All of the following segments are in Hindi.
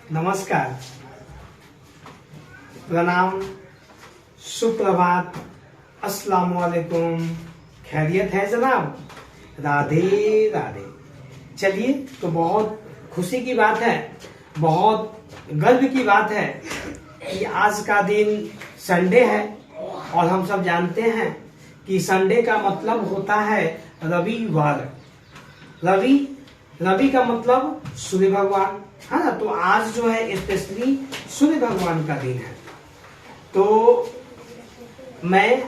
नमस्कार, प्रणाम, सुप्रभात, अस्सलाम वालेकुम। खैरियत है जनाब? राधे राधे। चलिए, तो बहुत खुशी की बात है, बहुत गर्व की बात है कि आज का दिन संडे है और हम सब जानते हैं कि संडे का मतलब होता है रविवार। रवि का मतलब सूर्य भगवान है ना। तो आज जो है स्पेशली सूर्य भगवान का दिन है। तो मैं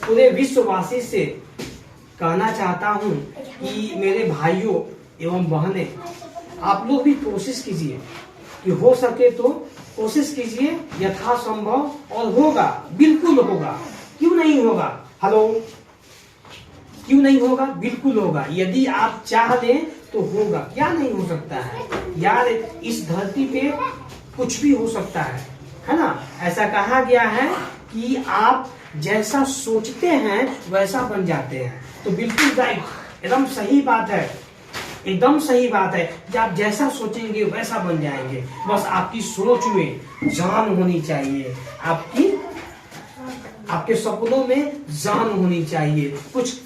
पूरे विश्ववासी से कहना चाहता हूं कि मेरे भाइयों एवं बहनें, आप लोग भी कोशिश कीजिए कि हो सके तो कोशिश कीजिए यथासंभव, और होगा, बिल्कुल होगा। क्यों नहीं होगा? हेलो, क्यों नहीं होगा? बिल्कुल होगा। यदि आप चाह लें तो होगा। क्या नहीं हो सकता है यार? इस धरती पे कुछ भी हो सकता है ना। ऐसा कहा गया है कि आप जैसा सोचते हैं वैसा बन जाते हैं। तो बिल्कुल राइट, एकदम सही बात है, एकदम सही बात है कि आप जैसा सोचेंगे वैसा बन जाएंगे। बस आपकी सोच में जान होनी चाहिए, आपके सपनों में जान होनी चाहिए, कुछ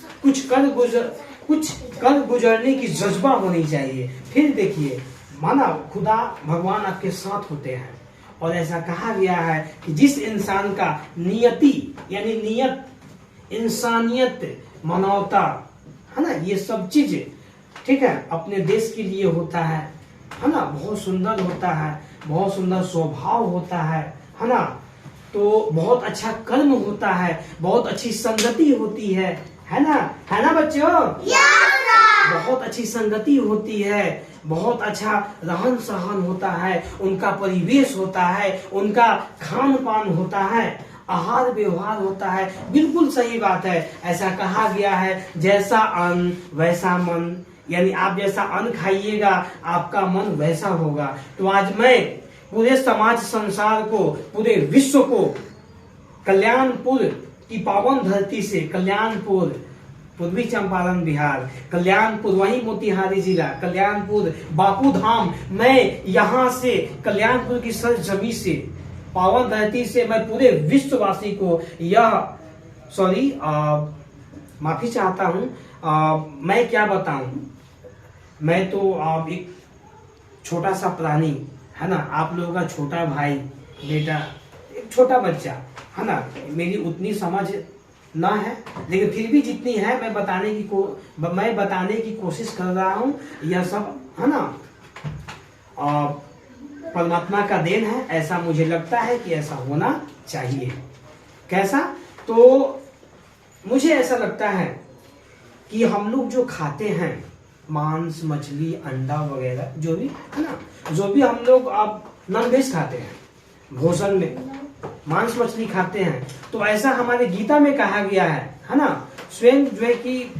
कर गुजरने की जज्बा होनी चाहिए। फिर देखिए, माना खुदा भगवान आपके साथ होते हैं। और ऐसा कहा गया है कि जिस इंसान का नियति यानी नियत, इंसानियत, मानवता है ना, ये सब चीज ठीक है अपने देश के लिए होता है ना, बहुत सुंदर होता है, बहुत सुंदर स्वभाव होता है ना। तो बहुत अच्छा कर्म होता है, बहुत अच्छी संगति होती है ना बच्चों? बहुत अच्छी संगति होती है, बहुत अच्छा रहन सहन होता है, उनका परिवेश होता है, उनका खान पान होता है, आहार व्यवहार होता है। बिल्कुल सही बात है। ऐसा कहा गया है, जैसा अन्न वैसा मन, यानी आप जैसा अन्न खाइएगा आपका मन वैसा होगा। तो आज मैं पूरे समाज संसार को, पूरे विश्व को कल्याणपुर की पावन धरती से, कल्याणपुर पूर्वी चंपारण बिहार, कल्याणपुर वही मोतिहारी जिला, कल्याणपुर बापू धाम, मैं यहाँ से कल्याणपुर की सरजमी से, पावन धरती से मैं पूरे विश्ववासी को माफी चाहता हूँ। मैं क्या बताऊं, मैं तो एक छोटा सा प्राणी है ना, आप लोगों का छोटा भाई बेटा, एक छोटा बच्चा है ना। मेरी उतनी समझ ना है, लेकिन फिर भी जितनी है मैं बताने की कोशिश कर रहा हूँ। यह सब है ना परमात्मा का देन है, ऐसा मुझे लगता है कि ऐसा होना चाहिए। कैसा? तो मुझे ऐसा लगता है कि हम लोग जो खाते हैं मांस, मछली, अंडा वगैरह, जो भी है ना, जो भी हम लोग नॉनवेज खाते हैं, भोजन में मांस मछली खाते हैं, तो ऐसा हमारे गीता में कहा गया है ना। स्वयं जो है कि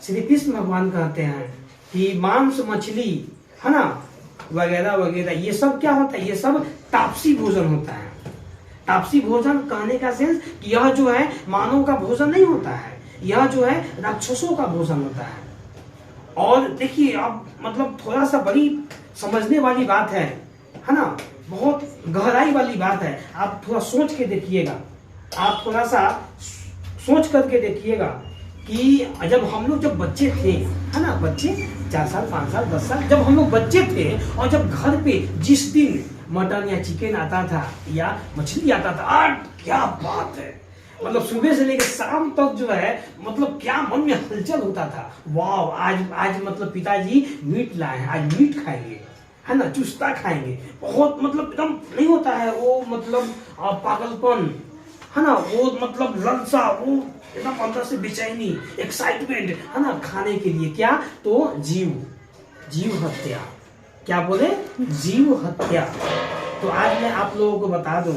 श्री कृष्ण भगवान कहते हैं कि मांस मछली है ना वगैरह वगैरह, ये सब क्या होता है? ये सब तापसी भोजन होता है। तापसी भोजन कहने का सेंस कि यह जो है मानव का भोजन नहीं होता है, यह जो है राक्षसों का भोजन होता है। और देखिए, अब मतलब थोड़ा सा बड़ी समझने वाली बात है ना, बहुत गहराई वाली बात है। आप थोड़ा सोच के देखिएगा, आप थोड़ा सा सोच करके देखिएगा कि जब हम लोग बच्चे थे है ना, बच्चे 4 साल 5 साल 10 साल जब हम लोग बच्चे थे, और जब घर पे जिस दिन मटन या चिकन आता था या मछली आता था, क्या बात है, मतलब सुबह से लेकर शाम तक जो है मतलब क्या मन में हलचल होता था। वाह, आज मतलब पिताजी मीट लाए हैं, आज मीट खाएंगे है ना, चुस्ता खाएंगे। बहुत मतलब एकदम नहीं होता है वो, मतलब पागलपन है ना, वो मतलब ललसा, वो एकदम अंदर से बेचैनी, एक्साइटमेंट है ना खाने के लिए। क्या? तो जीव हत्या, क्या बोले? जीव हत्या। तो आज मैं आप लोगों को बता दूं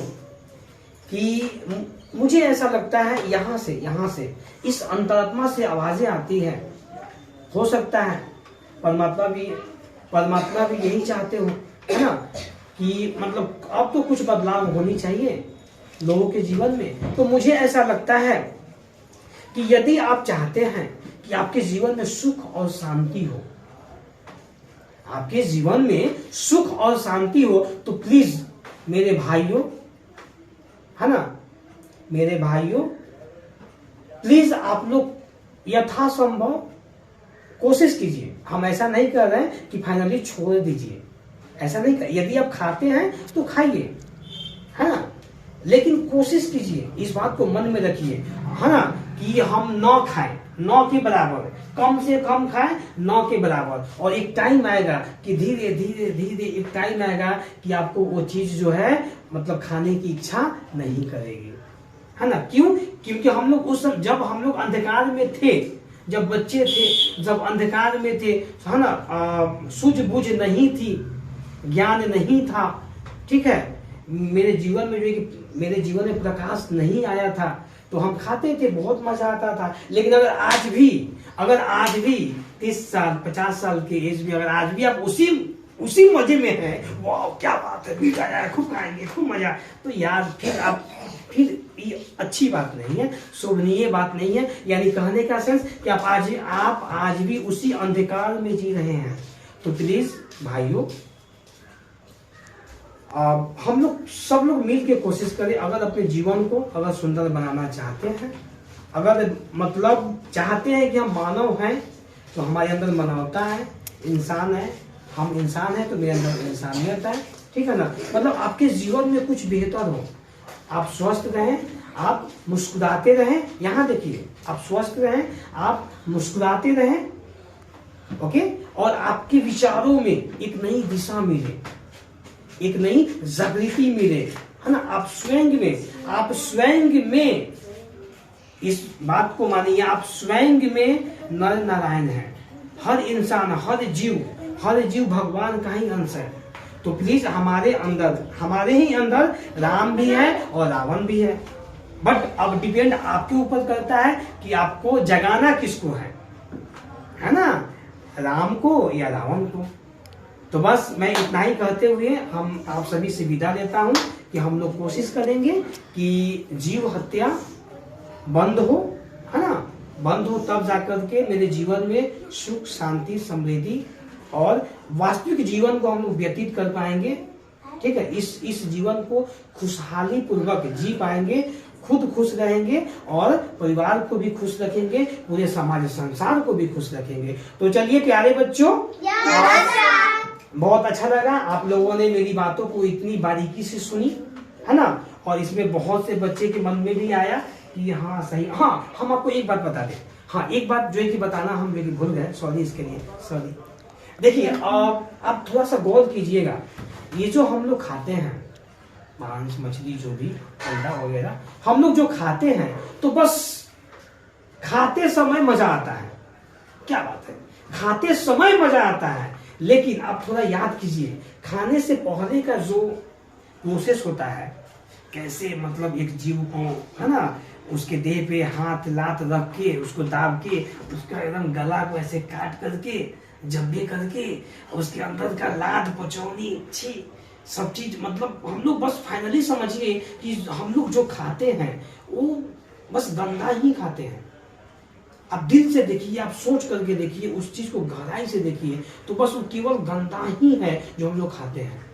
कि मुझे ऐसा लगता है यहाँ से इस अंतरात्मा से आवाजें आती हैं। हो सकता है परमात्मा भी यही चाहते हो है ना, कि मतलब अब तो कुछ बदलाव होनी चाहिए लोगों के जीवन में। तो मुझे ऐसा लगता है कि यदि आप चाहते हैं कि आपके जीवन में सुख और शांति हो, आपके जीवन में सुख और शांति हो, तो प्लीज मेरे भाइयों, है ना, मेरे भाइयों, प्लीज आप लोग यथासंभव कोशिश कीजिए। हम ऐसा नहीं कर रहे हैं कि फाइनली छोड़ दीजिए, ऐसा नहीं कर। यदि आप खाते हैं तो खाइए, है ना, लेकिन कोशिश कीजिए, इस बात को मन में रखिए, है ना, कि हम 9 खाएं, 9 के बराबर, कम से कम खाएं 9 के बराबर। और एक टाइम आएगा कि धीरे धीरे धीरे एक टाइम आएगा कि आपको वो चीज जो है मतलब खाने की इच्छा नहीं करेगी, है ना। क्यों? क्योंकि हम लोग उस समय, जब हम लोग अंधकार में थे, जब बच्चे थे, जब अंधकार में थे, है ना, सूझबूझ नहीं थी, ज्ञान नहीं था, ठीक है, मेरे जीवन में जो है कि मेरे जीवन में प्रकाश नहीं आया था, तो हम खाते थे, बहुत मजा आता था। लेकिन अगर आज भी 30 साल 50 साल के एज में अगर आज भी आप उसी मजे में हैं, वाह क्या बात है, मीठा है, खूब खाएंगे, खूब मजा, तो यार फिर ये अच्छी बात नहीं है, शोभनीय बात नहीं है। यानी कहने का सेंस कि आप आज भी उसी अंधकार में जी रहे हैं। तो प्लीज भाइयों, हम लोग सब लोग मिल के कोशिश करें, अगर अपने जीवन को अगर सुंदर बनाना चाहते हैं, अगर मतलब चाहते हैं कि हम मानव हैं, तो हमारे अंदर मानवता है, इंसान है, हम इंसान हैं, तो मेरे अंदर इंसानियत है, ठीक है ना। मतलब आपके जीवन में कुछ बेहतर हो, आप स्वस्थ रहें, आप मुस्कुराते रहें, यहाँ देखिए, आप स्वस्थ रहें, आप मुस्कुराते रहें, ओके, और आपके विचारों में एक नई दिशा मिले, एक नई जागृति मिले, है ना। आप स्वयं में इस बात को मानिए, आप स्वयं में नर नारायण हैं। हर इंसान, हर जीव भगवान का ही अंश है। तो प्लीज हमारे ही अंदर राम भी है और रावण भी है। बट अब डिपेंड आपके ऊपर करता है कि आपको जगाना किसको है ना, राम को या रावण को। तो बस मैं इतना ही कहते हुए हम आप सभी से विदा लेता हूं कि हम लोग कोशिश करेंगे कि जीव हत्या बंद हो, है ना, बंद हो, तब जाकर के मेरे जीवन में सुख, शांति, समृद्धि और वास्तविक जीवन को हम लोग व्यतीत कर पाएंगे, ठीक है। इस जीवन को खुशहाली पूर्वक जी पाएंगे, खुद खुश रहेंगे और परिवार को भी खुश रखेंगे, पूरे समाज संसार को भी खुश रखेंगे। तो चलिए प्यारे बच्चों, बहुत अच्छा लगा आप लोगों ने मेरी बातों को इतनी बारीकी से सुनी, है ना, और इसमें बहुत से बच्चे के मन में भी आया कि हाँ सही। हाँ, हम आपको एक बात बता दें, हाँ एक बात जो है कि बताना हम भूल गए, सॉरी इसके लिए, सॉरी। देखिए आप थोड़ा सा गौर कीजिएगा, ये जो हम लोग खाते हैं मांस, मछली, जो भी अंडा वगैरह हम लोग जो खाते हैं, तो बस खाते समय मजा आता है, क्या बात है, खाते समय मजा आता है। लेकिन आप थोड़ा याद कीजिए, खाने से पहले का जो प्रोसेस होता है, कैसे मतलब एक जीव को, है ना, उसके देह पे हाथ लात रख के, उसको दाब के, उसका एकदम गला को ऐसे काट करके, जब्बे करके, उसके अंदर का लाद, पचौनी, छी सब चीज, मतलब हम लोग बस फाइनली समझिए कि हम लोग जो खाते हैं वो बस गंदा ही खाते हैं। आप दिल से देखिए, आप सोच करके देखिए, उस चीज को गहराई से देखिए, तो बस वो केवल गंदा ही है जो हम लोग खाते हैं।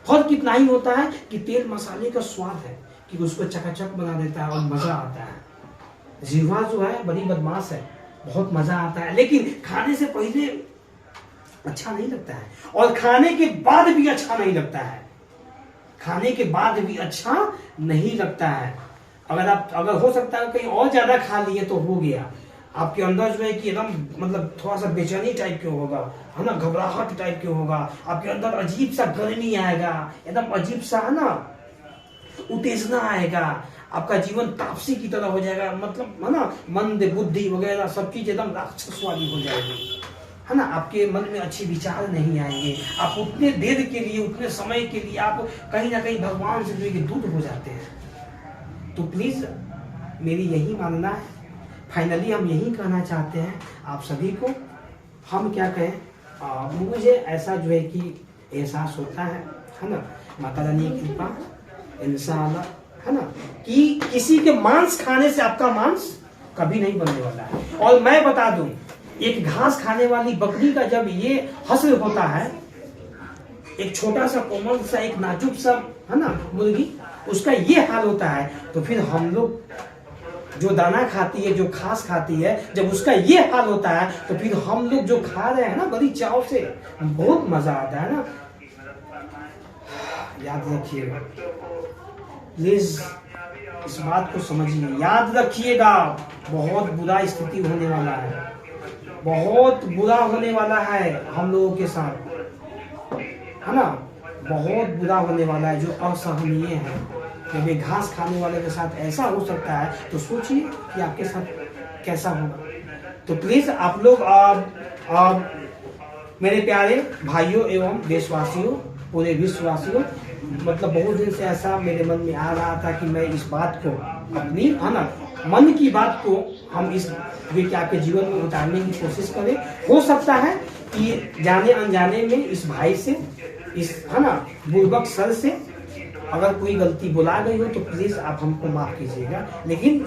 फर्क कितना ही होता है कि तेल मसाले का स्वाद है कि उसको चकाचक बना देता है और मजा आता है। जीवा जो है बड़ी बदमाश है, बहुत मजा आता है, लेकिन खाने से पहले अच्छा नहीं लगता है और खाने के बाद भी अच्छा नहीं लगता है, खाने के बाद भी अच्छा नहीं लगता है। अगर हो सकता है कहीं और ज्यादा खा लिए तो हो गया, आपके अंदर जो है कि एकदम मतलब थोड़ा सा बेचैनी टाइप के होगा, है ना, घबराहट टाइप के होगा, आपके अंदर अजीब सा गर्मी आएगा, एकदम अजीब सा, है ना, उत्तेजना आएगा, आपका जीवन तापसी की तरह हो जाएगा, मतलब है ना, मंद बुद्धि वगैरह सब चीज एकदम राक्षस वाली हो जाएगी, है ना, आपके मन में अच्छे विचार नहीं आएंगे, आप उतने देर के लिए, उतने समय के लिए आप कहीं ना कहीं भगवान से जो है दूर हो जाते हैं। तो प्लीज मेरी यही मानना है, फाइनली हम यही कहना चाहते हैं आप सभी को। हम क्या कहें, मुझे ऐसा जो है कि एहसास होता है ना, माता रानी की कृपा इंशाअल्लाह, है ना, कि किसी के मांस खाने से आपका मांस कभी नहीं बनने वाला है। और मैं बता दूं, एक घास खाने वाली बकरी का जब ये हश्र होता है, एक छोटा सा कोमल सा एक नाजुक सा है ना मुर्गी, उसका ये हाल होता है, तो फिर हम लोग जो दाना खाती है, जो घास खाती है, जब उसका ये हाल होता है, तो फिर हम लोग जो खा रहे हैं ना बड़ी चाव से, बहुत मजा आता है ना। याद रखिएगा प्लीज, इस बात को समझिए, याद रखिएगा, बहुत बुरा स्थिति होने वाला है, बहुत बुरा होने वाला है हम लोगों के साथ, है ना, बहुत बुरा होने वाला है, जो असहनीय है। जब ये घास खाने वाले के साथ ऐसा हो सकता है, तो सोचिए कि आपके साथ कैसा होगा। तो प्लीज आप लोग मेरे प्यारे भाइयों एवं देशवासियों, पूरे विश्ववासियों, मतलब बहुत दिन से ऐसा मेरे मन में आ रहा था कि मैं इस बात को अपनी है ना मन की बात को हम इस व्यक्ति आपके जीवन में उतारने की कोशिश करें। हो सकता है कि जाने अनजाने में इस भाई से, इस है ना बुर्बक सर से अगर कोई गलती बुला गई हो तो प्लीज आप हमको माफ कीजिएगा, लेकिन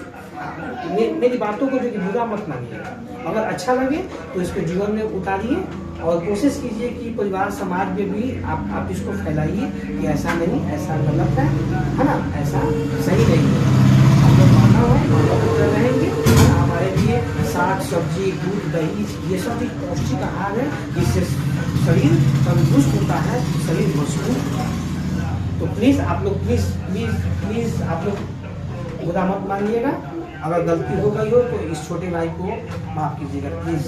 मेरी बातों को जो कि बुरा मत मानिएगा। अगर अच्छा लगे तो इसको जीवन में उतारिए और कोशिश कीजिए कि परिवार समाज में भी आप इसको फैलाइए कि ऐसा नहीं, ऐसा गलत है ना, ऐसा सही नहीं है। हम लोग मानव है, मानव रहेंगे, हमारे लिए साग सब्जी दूध दही ये सब भी पौष्टिक आहार है, जिससे शरीर तंदुरुस्त होता है, शरीर मजबूत। तो प्लीज आप लोग प्लीज आप लोग बुरा मत मानिएगा। अगर गलती हो गई हो तो इस छोटे भाई को माफ कीजिएगा प्लीज।